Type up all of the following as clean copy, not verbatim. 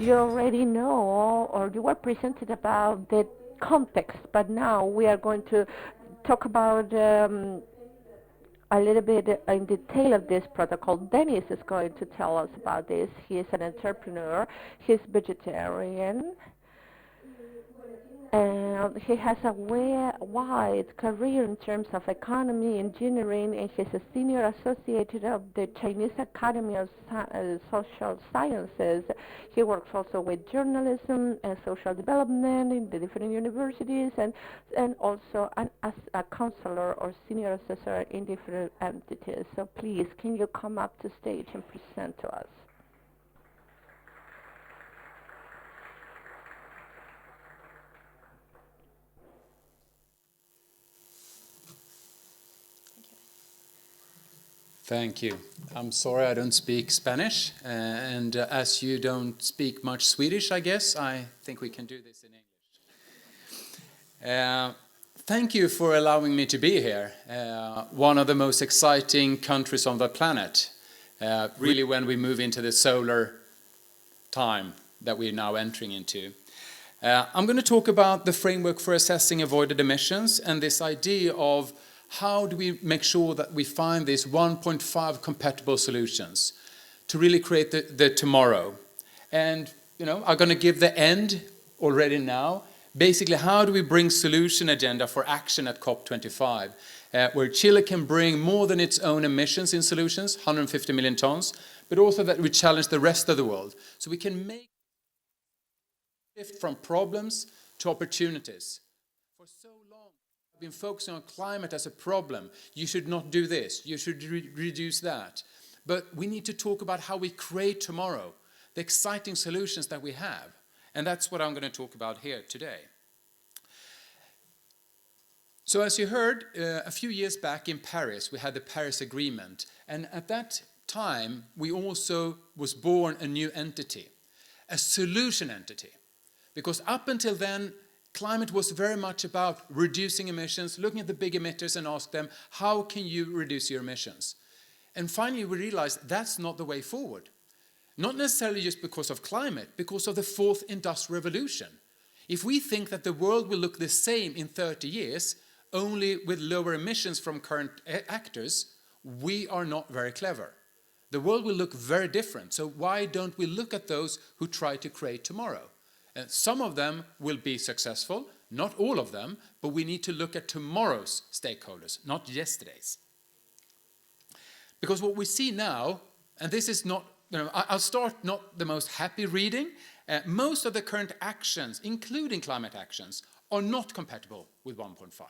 You already know, or you were presented about the context, but now we are going to talk about a little bit in detail of this protocol. Dennis is going to tell us about this. He is an entrepreneur, he's vegetarian, and he has a wide career in terms of economy, engineering, and he's a senior associate of the Chinese Academy of Social Sciences. He works also with journalism and social development in the different universities, and also as a counselor or senior assessor in different entities. So please, can you come up to stage and present to us? Thank you. I'm sorry I don't speak Spanish, and as you don't speak much Swedish, I guess, I think we can do this in English. Thank you for allowing me to be here, one of the most exciting countries on the planet, really when we move into the solar time that we're now entering into. I'm going to talk about the framework for assessing avoided emissions and this idea of how do we make sure that we find these 1.5 compatible solutions to really create the tomorrow? And, I'm going to give the end already now. Basically, how do we bring solution agenda for action at COP25, where Chile can bring more than its own emissions in solutions, 150 million tons, but also that we challenge the rest of the world. So we can make a shift from problems to opportunities. For so long, been focusing on climate as a problem. You should not do this. You should reduce that. But we need to talk about how we create tomorrow, the exciting solutions that we have. And that's what I'm going to talk about here today. So as you heard, a few years back in Paris, we had the Paris Agreement. And at that time, we also was born a new entity, a solution entity. Because up until then, climate was very much about reducing emissions, looking at the big emitters and ask them, how can you reduce your emissions? And finally, we realized that's not the way forward. Not necessarily just because of climate, because of the fourth industrial revolution. If we think that the world will look the same in 30 years, only with lower emissions from current actors, we are not very clever. The world will look very different. So why don't we look at those who try to create tomorrow? And some of them will be successful, not all of them, but we need to look at tomorrow's stakeholders, not yesterday's. Because what we see now, and this is not, I'll start not the most happy reading, most of the current actions, including climate actions, are not compatible with 1.5.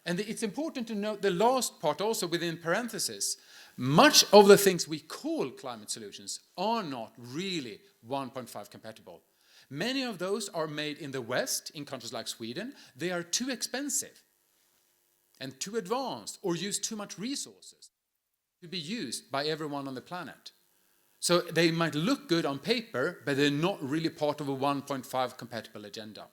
And it's important to note the last part also within parentheses. Much of the things we call climate solutions are not really 1.5 compatible. Many of those are made in the West, in countries like Sweden. They are too expensive and too advanced or use too much resources to be used by everyone on the planet. So they might look good on paper, but they're not really part of a 1.5 compatible agenda.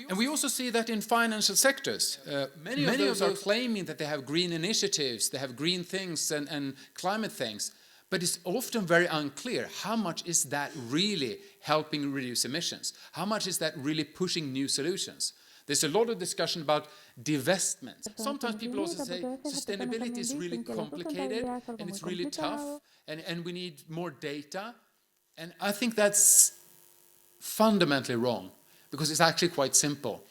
And we also see that in financial sectors. Many of those are claiming that they have green initiatives, they have green things and climate things. But it's often very unclear how much is that really helping reduce emissions? How much is that really pushing new solutions? There's a lot of discussion about divestments. Sometimes people also say sustainability is really complicated and it's really tough and we need more data. And I think that's fundamentally wrong because it's actually quite simple.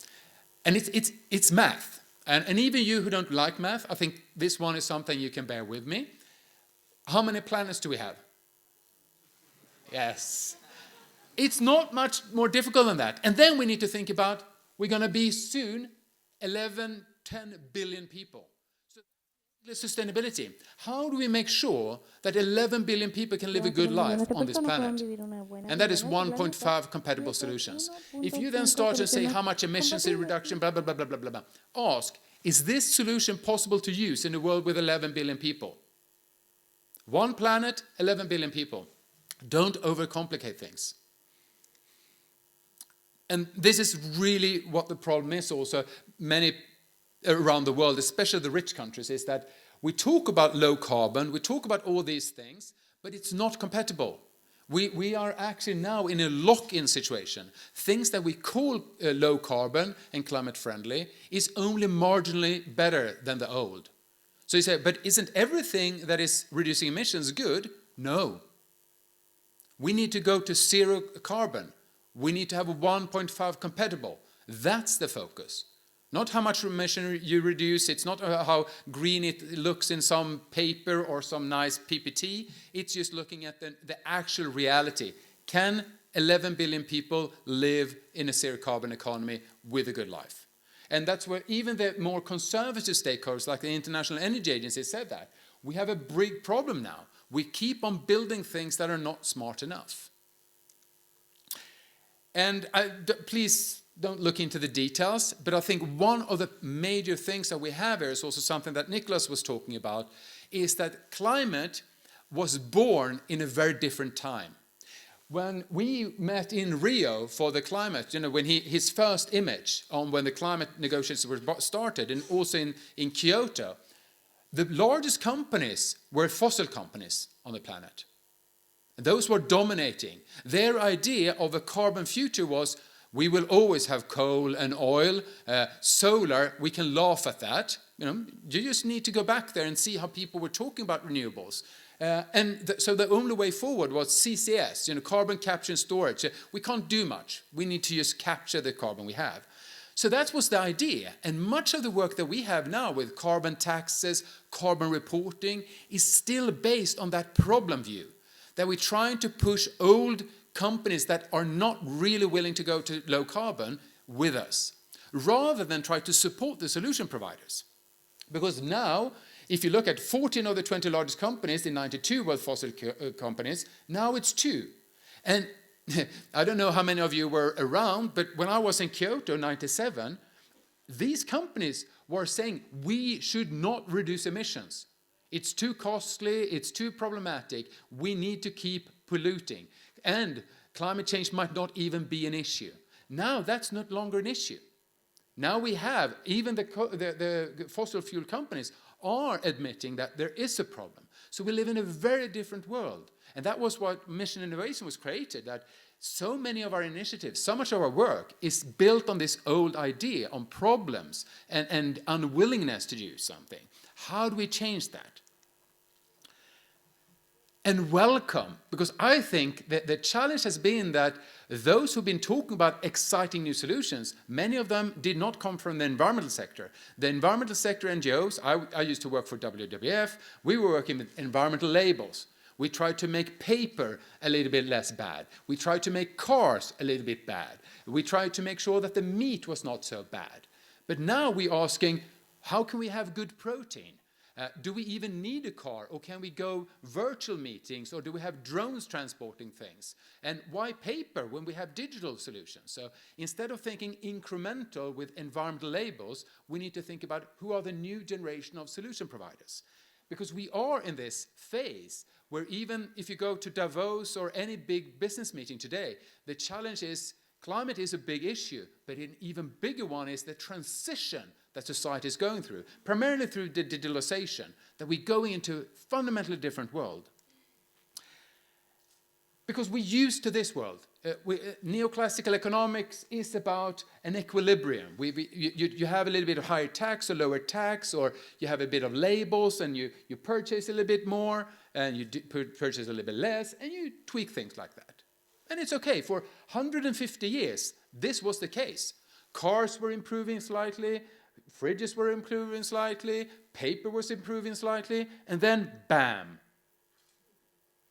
And it's math. And even you who don't like math, I think this one is something you can bear with me. How many planets do we have? Yes. It's not much more difficult than that. And then we need to think about, we're going to be soon 10 billion people. So sustainability. How do we make sure that 11 billion people can live a good life on this planet? And that is 1.5 compatible solutions. If you then start to say how much emissions reduction, blah, blah, blah, blah, blah, blah, blah, ask, is this solution possible to use in a world with 11 billion people? One planet, 11 billion people. Don't overcomplicate things. And this is really what the problem is also. Many around the world, especially the rich countries, is that we talk about low carbon, we talk about all these things, but it's not compatible. We are actually now in a lock-in situation. Things that we call low carbon and climate friendly is only marginally better than the old. So you say, but isn't everything that is reducing emissions good? No. We need to go to zero carbon. We need to have a 1.5 compatible. That's the focus. Not how much emission you reduce, it's not how green it looks in some paper or some nice PPT, it's just looking at the actual reality. Can 11 billion people live in a zero carbon economy with a good life? And that's where even the more conservative stakeholders like the International Energy Agency said that. We have a big problem now. We keep on building things that are not smart enough. And please don't look into the details, but I think one of the major things that we have here is also something that Nicholas was talking about, is that climate was born in a very different time. When we met in Rio for the climate, when his first image on when the climate negotiations were started, and also in Kyoto, the largest companies were fossil companies on the planet. Those were dominating. Their idea of a carbon future was, we will always have coal and oil, solar, we can laugh at that. You just need to go back there and see how people were talking about renewables. So the only way forward was CCS, carbon capture and storage. We can't do much. We need to just capture the carbon we have. So that was the idea. And much of the work that we have now with carbon taxes, carbon reporting, is still based on that problem view. That we're trying to push old companies that are not really willing to go to low carbon with us, rather than try to support the solution providers. Because now, if you look at 14 of the 20 largest companies, in 92 were fossil companies, now it's 2. And I don't know how many of you were around, but when I was in Kyoto in 97, these companies were saying, we should not reduce emissions. It's too costly, it's too problematic, we need to keep polluting. And climate change might not even be an issue. Now that's not longer an issue. Now we have, even the fossil fuel companies are admitting that there is a problem. So we live in a very different world. And that was what Mission Innovation was created, that so many of our initiatives, so much of our work is built on this old idea, on problems and unwillingness to do something. How do we change that? And welcome, because I think that the challenge has been that those who've been talking about exciting new solutions, many of them did not come from the environmental sector. The environmental sector NGOs, I used to work for WWF, we were working with environmental labels. We tried to make paper a little bit less bad. We tried to make cars a little bit bad. We tried to make sure that the meat was not so bad. But now we're asking, how can we have good protein? Do we even need a car, or can we go virtual meetings, or do we have drones transporting things? And why paper when we have digital solutions? So instead of thinking incremental with environmental labels, we need to think about who are the new generation of solution providers. Because we are in this phase where even if you go to Davos or any big business meeting today, the challenge is climate is a big issue, but an even bigger one is the transition that society is going through, primarily through the digitalization, that we're going into a fundamentally different world. Because we're used to this world. Neoclassical economics is about an equilibrium. You have a little bit of higher tax or lower tax, or you have a bit of labels and you purchase a little bit more and you purchase a little bit less, and you tweak things like that. And it's okay. For 150 years, this was the case. Cars were improving slightly, fridges were improving slightly, paper was improving slightly, and then bam,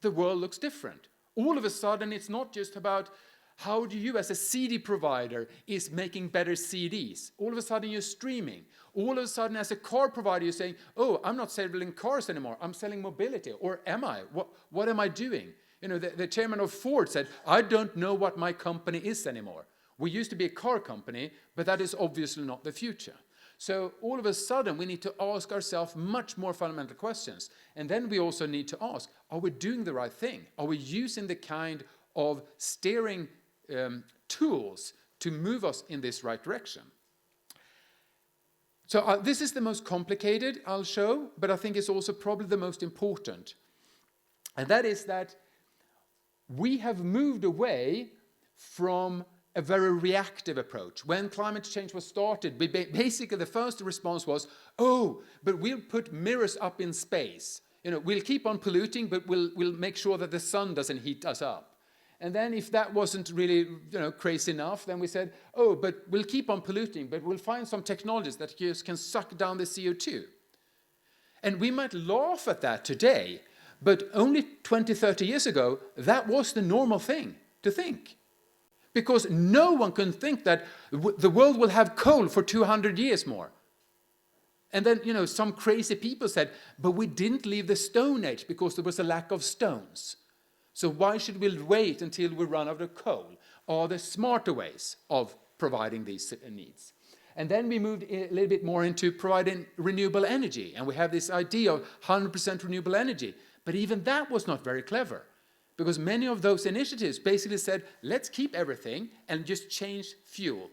the world looks different. All of a sudden, it's not just about how do you as a CD provider is making better CDs. All of a sudden, you're streaming. All of a sudden, as a car provider, you're saying, oh, I'm not selling cars anymore, I'm selling mobility. Or am I? What am I doing? The chairman of Ford said, I don't know what my company is anymore. We used to be a car company, but that is obviously not the future. So all of a sudden, we need to ask ourselves much more fundamental questions. And then we also need to ask, are we doing the right thing? Are we using the kind of steering tools to move us in this right direction? So this is the most complicated, I'll show, but I think it's also probably the most important. And that is that we have moved away from a very reactive approach. When climate change was started, basically the first response was, oh, but we'll put mirrors up in space. We'll keep on polluting, but we'll make sure that the sun doesn't heat us up. And then if that wasn't really crazy enough, then we said, oh, but we'll keep on polluting, but we'll find some technologies that just can suck down the CO2. And we might laugh at that today, but only 20, 30 years ago, that was the normal thing to think. Because no one can think that the world will have coal for 200 years more. And then, some crazy people said, but we didn't leave the Stone Age because there was a lack of stones. So why should we wait until we run out of coal? Are there smarter ways of providing these needs? And then we moved a little bit more into providing renewable energy. And we have this idea of 100% renewable energy. But even that was not very clever. Because many of those initiatives basically said, let's keep everything and just change fuel.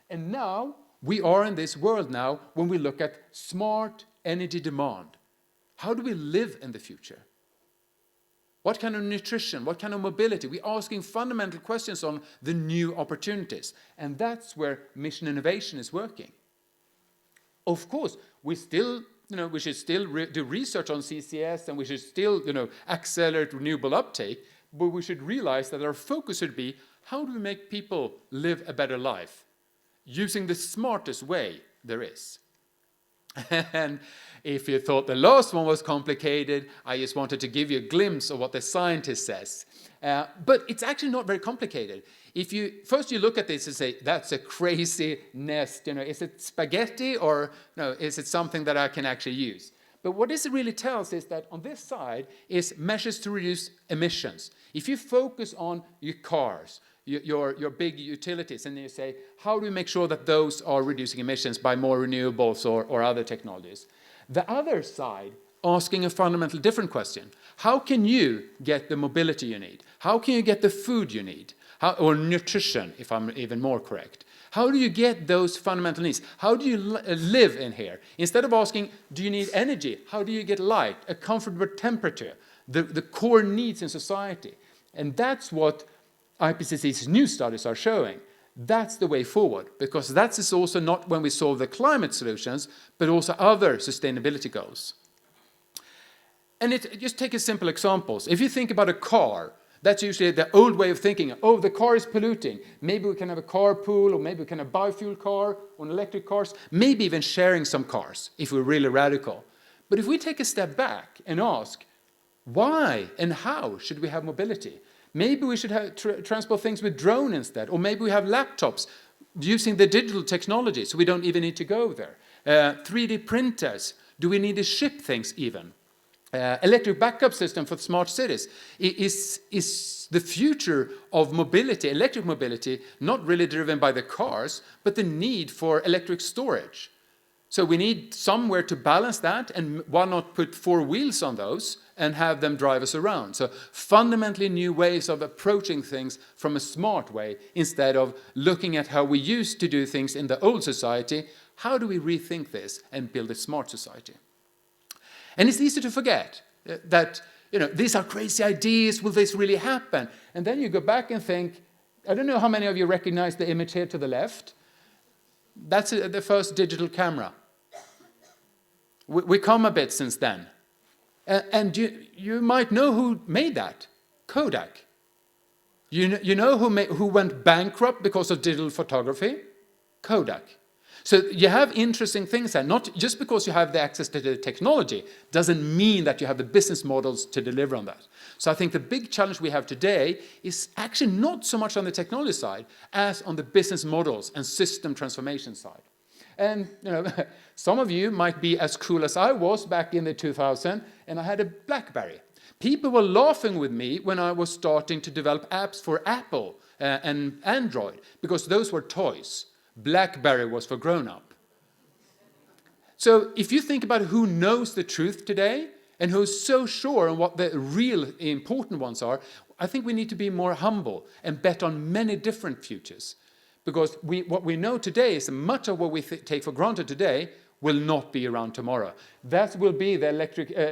And now, we are in this world now when we look at smart energy demand. How do we live in the future? What kind of nutrition? What kind of mobility? We're asking fundamental questions on the new opportunities. And that's where mission innovation is working. Of course, we should still do research on CCS, and we should still, accelerate renewable uptake, but we should realize that our focus should be, how do we make people live a better life using the smartest way there is? And if you thought the last one was complicated, I just wanted to give you a glimpse of what the scientist says. But it's actually not very complicated. If you look at this and say, that's a crazy nest, is it spaghetti or no, is it something that I can actually use? But what this really tells is that on this side is measures to reduce emissions. If you focus on your cars, your big utilities, and you say, how do we make sure that those are reducing emissions by more renewables or other technologies? The other side, asking a fundamental different question. How can you get the mobility you need? How can you get the food you need? Or nutrition, if I'm even more correct. How do you get those fundamental needs? How do you live in here? Instead of asking, do you need energy? How do you get light, a comfortable temperature, the core needs in society? And that's what IPCC's new studies are showing. That's the way forward, because that is also not when we solve the climate solutions, but also other sustainability goals. And just take a simple examples. If you think about a car, that's usually the old way of thinking. Oh, the car is polluting. Maybe we can have a carpool, or maybe we can have a biofuel car, or electric cars, maybe even sharing some cars, if we're really radical. But if we take a step back and ask, why and how should we have mobility? Maybe we should have transport things with drone instead, or maybe we have laptops using the digital technology, so we don't even need to go there. 3D printers, do we need to ship things even? Electric backup system for smart cities is the future of mobility, electric mobility, not really driven by the cars, but the need for electric storage. So we need somewhere to balance that, and why not put 4 wheels on those and have them drive us around? So fundamentally new ways of approaching things from a smart way, instead of looking at how we used to do things in the old society. How do we rethink this and build a smart society? And it's easy to forget that, these are crazy ideas, will this really happen? And then you go back and think, I don't know how many of you recognize the image here to the left. That's the first digital camera. We come a bit since then. And you might know who made that. Kodak. You know who went bankrupt because of digital photography? Kodak. So you have interesting things there. Not just because you have the access to the technology doesn't mean that you have the business models to deliver on that. So I think the big challenge we have today is actually not so much on the technology side as on the business models and system transformation side. And some of you might be as cool as I was back in the 2000s, and I had a BlackBerry. People were laughing with me when I was starting to develop apps for Apple and Android, because those were toys. BlackBerry was for grown-up. So if you think about who knows the truth today and who's so sure on what the real important ones are, I think we need to be more humble and bet on many different futures. Because what we know today is much of what we take for granted today will not be around tomorrow. That will be the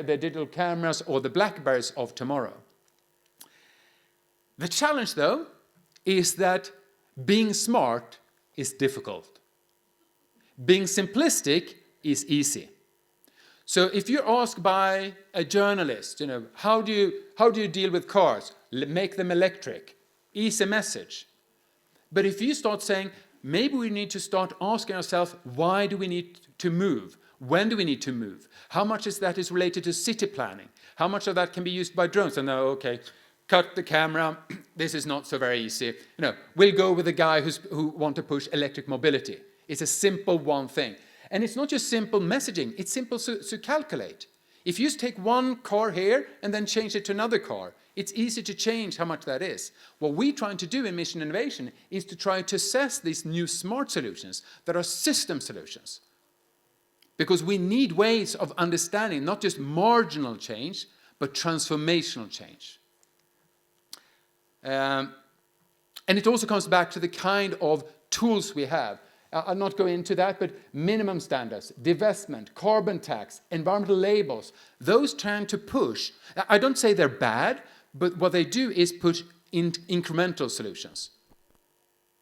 digital cameras or the BlackBerries of tomorrow. The challenge, though, is that being smart is difficult. Being simplistic is easy. So if you're asked by a journalist, how do you deal with cars? Make them electric. Easy message. But if you start saying, maybe we need to start asking ourselves, why do we need to move? When do we need to move? How much is that is related to city planning? How much of that can be used by drones? And okay, cut the camera. This is not so very easy. We'll go with the guy who want to push electric mobility. It's a simple one thing. And it's not just simple messaging. It's simple to calculate. If you just take one car here and then change it to another car, it's easy to change how much that is. What we're trying to do in Mission Innovation is to try to assess these new smart solutions that are system solutions. Because we need ways of understanding not just marginal change, but transformational change. And it also comes back to the kind of tools we have. I'll not go into that, but minimum standards, divestment, carbon tax, environmental labels, those tend to push. I don't say they're bad, but what they do is push incremental solutions.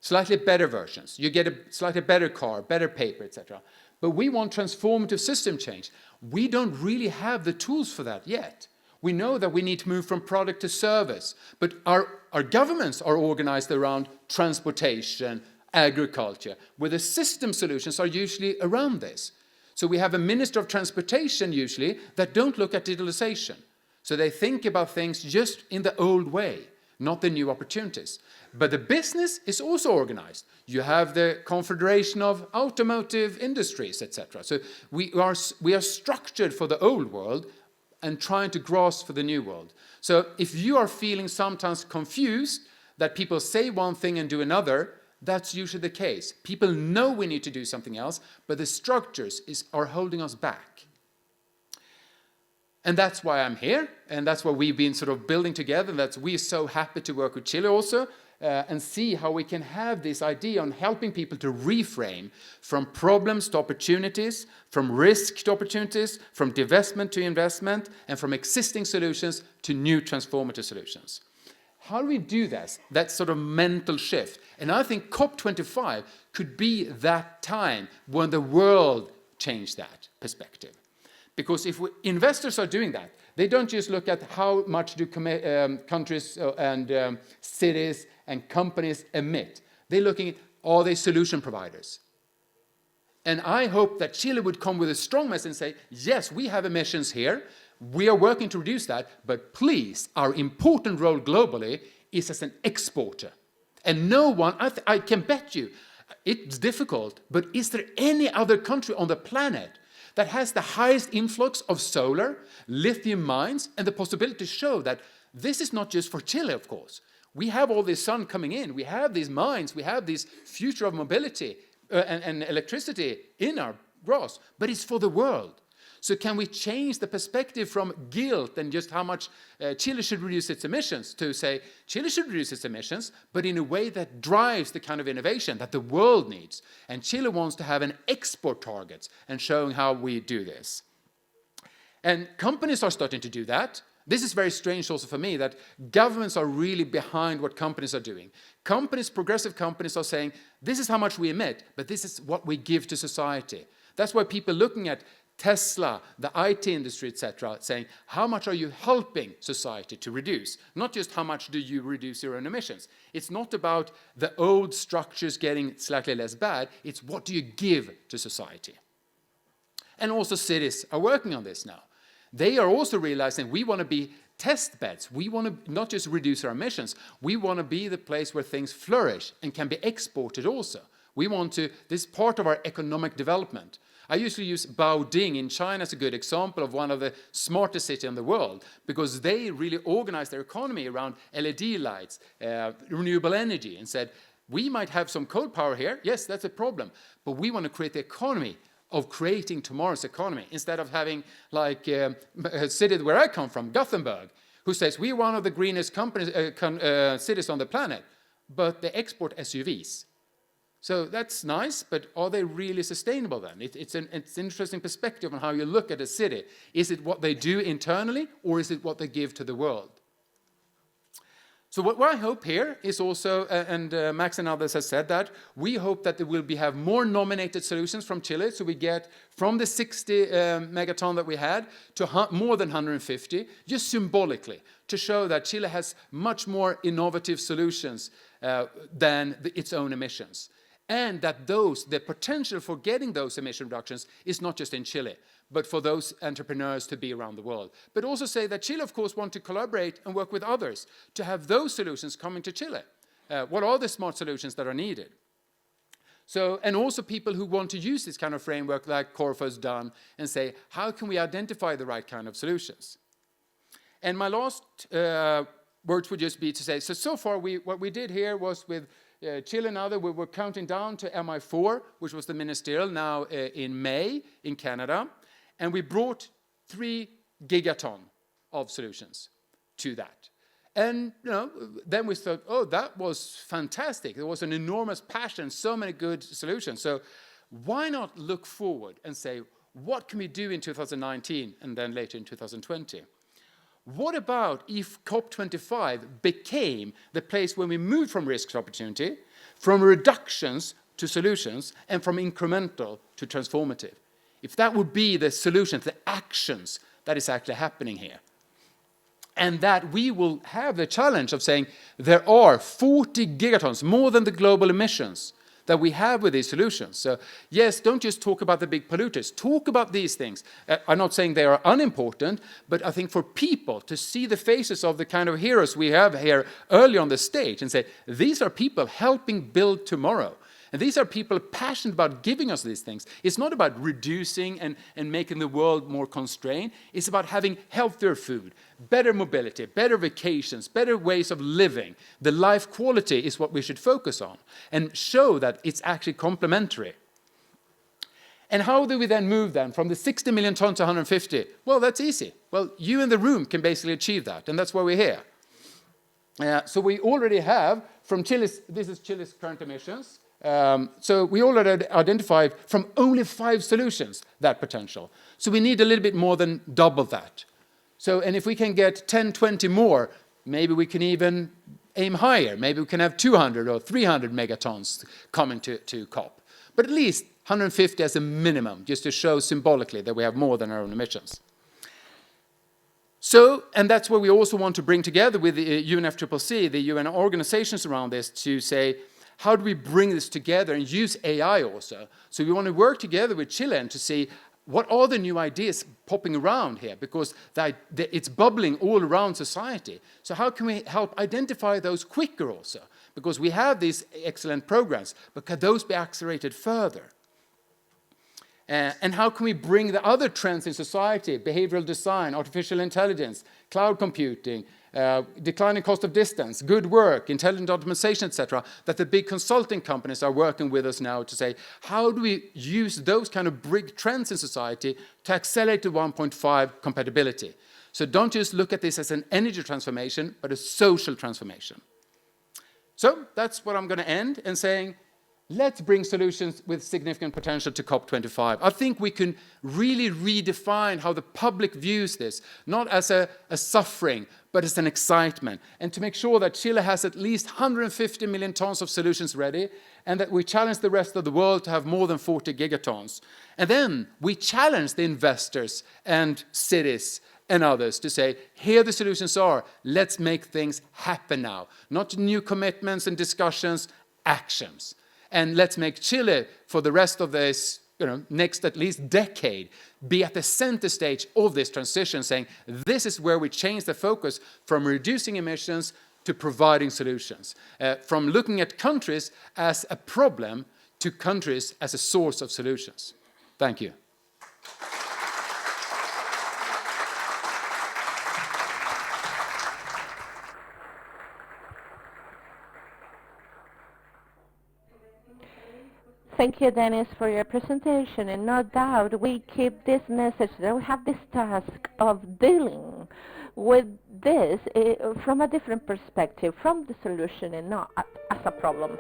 Slightly better versions. You get a slightly better car, better paper, etc. But we want transformative system change. We don't really have the tools for that yet. We know that we need to move from product to service, but our governments are organized around transportation, agriculture, where the system solutions are usually around this. So we have a Minister of Transportation usually that don't look at digitalization. So they think about things just in the old way, not the new opportunities. But the business is also organized. You have the Confederation of Automotive Industries, etc. So we are structured for the old world and trying to grasp for the new world. So if you are feeling sometimes confused that people say one thing and do another, that's usually the case. People know we need to do something else, but the structures are holding us back. And that's why I'm here, and that's what we've been sort of building together. We're so happy to work with Chile also, and see how we can have this idea on helping people to reframe from problems to opportunities, from risk to opportunities, from divestment to investment, and from existing solutions to new transformative solutions. How do we do this? That sort of mental shift. And I think COP25 could be that time when the world changed that perspective. Because if investors are doing that, they don't just look at how much do countries and cities and companies emit. They're looking at, are they solution providers? And I hope that Chile would come with a strong message and say, yes, we have emissions here. We are working to reduce that, but please, our important role globally is as an exporter. And no one, I can bet you, it's difficult, but is there any other country on the planet that has the highest influx of solar, lithium mines, and the possibility to show that this is not just for Chile, of course. We have all this sun coming in, we have these mines, we have this future of mobility and electricity in our grasp, but it's for the world. So can we change the perspective from guilt and just how much Chile should reduce its emissions to say Chile should reduce its emissions, but in a way that drives the kind of innovation that the world needs. And Chile wants to have an export target and showing how we do this. And companies are starting to do that. This is very strange also for me that governments are really behind what companies are doing. Companies, progressive companies are saying, this is how much we emit, but this is what we give to society. That's why people looking at Tesla, the IT industry, etc., saying, how much are you helping society to reduce? Not just how much do you reduce your own emissions. It's not about the old structures getting slightly less bad, it's what do you give to society. And also cities are working on this now. They are also realizing we want to be test beds. We want to not just reduce our emissions, we want to be the place where things flourish and can be exported also. We want to, this is part of our economic development. I usually use Baoding in China as a good example of one of the smartest cities in the world because they really organized their economy around LED lights, renewable energy, and said, we might have some coal power here, yes, that's a problem, but we want to create the economy of creating tomorrow's economy instead of having like a city where I come from, Gothenburg, who says we're one of the greenest cities on the planet, but they export SUVs. So that's nice, but are they really sustainable then? It's an interesting perspective on how you look at a city. Is it what they do internally, or is it what they give to the world? So what I hope here is also, and Max and others have said that, we hope that there will have more nominated solutions from Chile, so we get from the 60 megaton that we had to more than 150, just symbolically, to show that Chile has much more innovative solutions than its own emissions. And that the potential for getting those emission reductions is not just in Chile, but for those entrepreneurs to be around the world. But also say that Chile, of course, want to collaborate and work with others to have those solutions coming to Chile. What are the smart solutions that are needed? So, and also people who want to use this kind of framework like Corfo has done and say, how can we identify the right kind of solutions? And my last words would just be to say, so far what we did here was with Chile and other, we were counting down to MI4, which was the ministerial now in May in Canada. And we brought 3 gigaton of solutions to that. And then we thought, oh, that was fantastic. There was an enormous passion, so many good solutions. So why not look forward and say, what can we do in 2019 and then later in 2020? What about if COP25 became the place when we moved from risk to opportunity, from reductions to solutions, and from incremental to transformative? If that would be the solution, the actions that is actually happening here. And that we will have the challenge of saying there are 40 gigatons, more than the global emissions, that we have with these solutions. So yes, don't just talk about the big polluters, talk about these things. I'm not saying they are unimportant, but I think for people to see the faces of the kind of heroes we have here early on the stage and say, these are people helping build tomorrow. And these are people passionate about giving us these things. It's not about reducing and making the world more constrained. It's about having healthier food, better mobility, better vacations, better ways of living. The life quality is what we should focus on and show that it's actually complementary. And how do we then move then from the 60 million tons to 150? Well, that's easy. Well, you in the room can basically achieve that, and that's why we're here. So we already have from Chile's, this is Chile's current emissions. So we already identified from only 5 solutions that potential. So we need a little bit more than double that. So, and if we can get 10, 20 more, maybe we can even aim higher. Maybe we can have 200 or 300 megatons coming to COP. But at least 150 as a minimum, just to show symbolically that we have more than our own emissions. So, and that's what we also want to bring together with the UNFCCC, the UN organizations around this, to say, how do we bring this together and use AI also? So we want to work together with Chile to see what are the new ideas popping around here, because it's bubbling all around society. So how can we help identify those quicker also? Because we have these excellent programs, but can those be accelerated further? And how can we bring the other trends in society, behavioral design, artificial intelligence, cloud computing, declining cost of distance, good work, intelligent optimization, etc., that the big consulting companies are working with us now to say, how do we use those kind of big trends in society to accelerate the 1.5 compatibility? So don't just look at this as an energy transformation, but a social transformation. So that's what I'm going to end in saying, let's bring solutions with significant potential to COP25. I think we can really redefine how the public views this, not as a suffering, but as an excitement. And to make sure that Chile has at least 150 million tons of solutions ready, and that we challenge the rest of the world to have more than 40 gigatons. And then we challenge the investors and cities and others to say, here the solutions are, let's make things happen now. Not new commitments and discussions, actions. And let's make Chile, for the rest of this next at least decade, be at the center stage of this transition, saying this is where we change the focus from reducing emissions to providing solutions. From looking at countries as a problem to countries as a source of solutions. Thank you. Thank you, Dennis, for your presentation. And no doubt we keep this message that we have this task of dealing with this from a different perspective, from the solution and not as a problem.